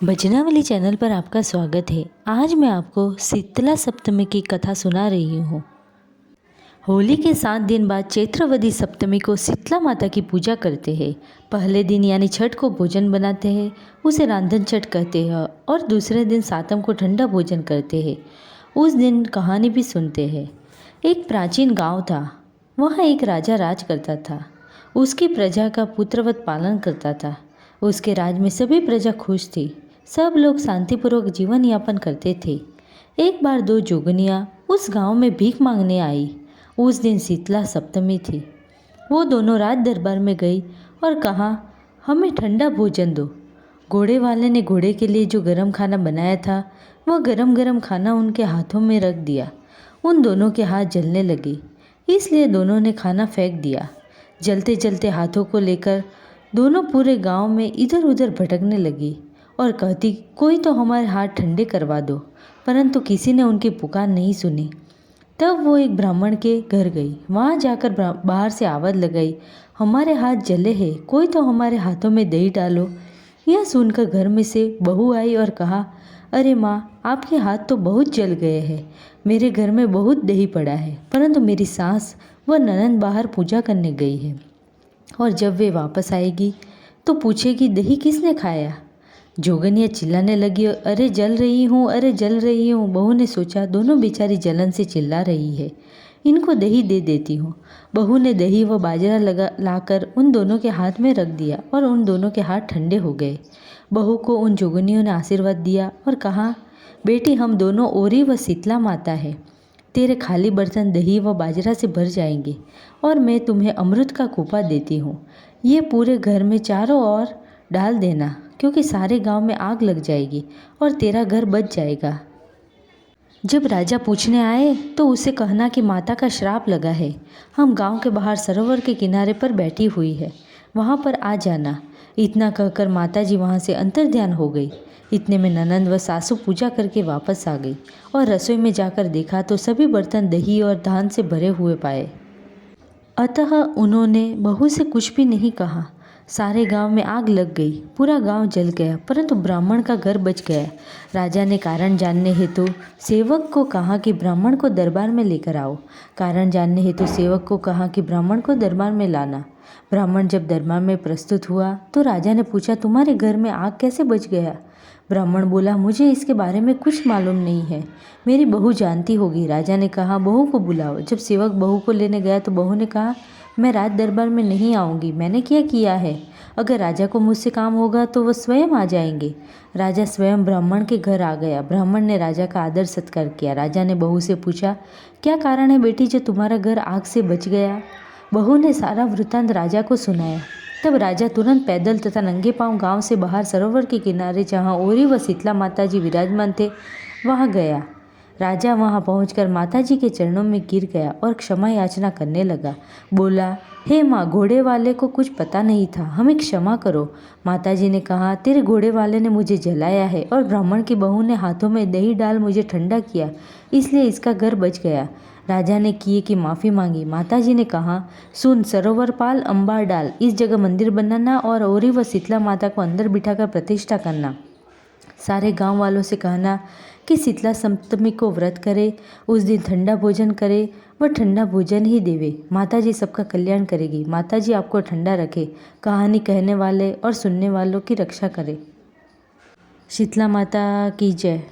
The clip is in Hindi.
भजनावली चैनल पर आपका स्वागत है। आज मैं आपको शीतला सप्तमी की कथा सुना रही हूँ। होली के 7 दिन बाद चैत्रवदी सप्तमी को शीतला माता की पूजा करते हैं। पहले दिन यानी छठ को भोजन बनाते हैं, उसे रांधन छठ कहते हैं, और दूसरे दिन सातम को ठंडा भोजन करते हैं। उस दिन कहानी भी सुनते हैं। एक प्राचीन गांव था। वहाँ एक राजा राज करता था। उसकी प्रजा का पुत्रवत पालन करता था। उसके राज में सभी प्रजा खुश थी। सब लोग शांतिपूर्वक जीवन यापन करते थे। एक बार 2 जोगनियाँ उस गांव में भीख मांगने आई। उस दिन शीतला सप्तमी थी। वो दोनों राज दरबार में गई और कहा, हमें ठंडा भोजन दो। घोड़े वाले ने घोड़े के लिए जो गरम खाना बनाया था, वह गरम गरम खाना उनके हाथों में रख दिया। उन दोनों के हाथ जलने लगे, इसलिए दोनों ने खाना फेंक दिया। जलते जलते हाथों को लेकर दोनों पूरे गांव में इधर उधर भटकने लगी और कहती, कोई तो हमारे हाथ ठंडे करवा दो। परंतु किसी ने उनकी पुकार नहीं सुनी। तब वो एक ब्राह्मण के घर गई। वहाँ जाकर बाहर से आवाज़ लगाई, हमारे हाथ जले हैं, कोई तो हमारे हाथों में दही डालो। यह सुनकर घर में से बहू आई और कहा, अरे माँ, आपके हाथ तो बहुत जल गए हैं। मेरे घर में बहुत दही पड़ा है, परंतु मेरी सास व ननद बाहर पूजा करने गई है, और जब वे वापस आएगी तो पूछेगी, दही किसने खाया। जोगनिया चिल्लाने लगी, अरे जल रही हूँ, अरे जल रही हूँ। बहू ने सोचा, दोनों बेचारी जलन से चिल्ला रही है, इनको दही दे देती हूँ। बहू ने दही व बाजरा लाकर उन दोनों के हाथ में रख दिया और उन दोनों के हाथ ठंडे हो गए। बहू को उन जोगनियों ने आशीर्वाद दिया और कहा, बेटी, हम दोनों ओरी व शीतला माता है। तेरे खाली बर्तन दही व बाजरा से भर जाएंगे और मैं तुम्हें अमृत का कूपा देती हूँ। ये पूरे घर में चारों ओर डाल देना, क्योंकि सारे गांव में आग लग जाएगी और तेरा घर बच जाएगा। जब राजा पूछने आए तो उसे कहना कि माता का श्राप लगा है। हम गांव के बाहर सरोवर के किनारे पर बैठी हुई है, वहां पर आ जाना। इतना कहकर माताजी वहां से अंतर्ध्यान हो गई। इतने में ननंद व सासू पूजा करके वापस आ गई और रसोई में जाकर देखा तो सभी बर्तन दही और धान से भरे हुए पाए। अतः उन्होंने बहू से कुछ भी नहीं कहा। सारे गांव में आग लग गई, पूरा गांव जल गया, परंतु ब्राह्मण का घर बच गया। राजा ने कारण जानने हेतु सेवक को कहा कि ब्राह्मण को दरबार में लेकर आओ। कारण जानने हेतु सेवक को कहा कि ब्राह्मण को दरबार में लाना। ब्राह्मण जब दरबार में प्रस्तुत हुआ तो राजा ने पूछा, तुम्हारे घर में आग कैसे बच गया। ब्राह्मण बोला, मुझे इसके बारे में कुछ मालूम नहीं है, मेरी बहू जानती होगी। राजा ने कहा, बहू को बुलाओ। जब सेवक बहू को लेने गया तो बहू ने कहा, मैं राज दरबार में नहीं आऊँगी, मैंने क्या किया है। अगर राजा को मुझसे काम होगा तो वह स्वयं आ जाएंगे। राजा स्वयं ब्राह्मण के घर आ गया। ब्राह्मण ने राजा का आदर सत्कार किया। राजा ने बहू से पूछा, क्या कारण है बेटी जो तुम्हारा घर आग से बच गया। बहू ने सारा वृत्तांत राजा को सुनाया। तब राजा तुरंत पैदल तथा नंगे पांव गांव से बाहर सरोवर के किनारे, जहां ओरी व शीतला माताजी विराजमान थे, वहां गया। राजा वहां पहुंचकर माताजी के चरणों में गिर गया और क्षमा याचना करने लगा। बोला, हे माँ, घोड़े वाले को कुछ पता नहीं था, हमें क्षमा करो। माताजी ने कहा, तेरे घोड़े वाले ने मुझे जलाया है और ब्राह्मण की बहू ने हाथों में दही डाल मुझे ठंडा किया, इसलिए इसका घर बच गया। राजा ने किए की माफ़ी मांगी। माताजी ने कहा, सुन, सरोवर पाल, अंबार डाल, इस जगह मंदिर बनाना और ओरी व शीतला माता को अंदर बिठाकर प्रतिष्ठा करना। सारे गांव वालों से कहना कि शीतला सप्तमी को व्रत करे, उस दिन ठंडा भोजन करे, वह ठंडा भोजन ही देवे। माताजी सबका कल्याण करेगी। माताजी आपको ठंडा रखे, कहानी कहने वाले और सुनने वालों की रक्षा करे। शीतला माता की जय।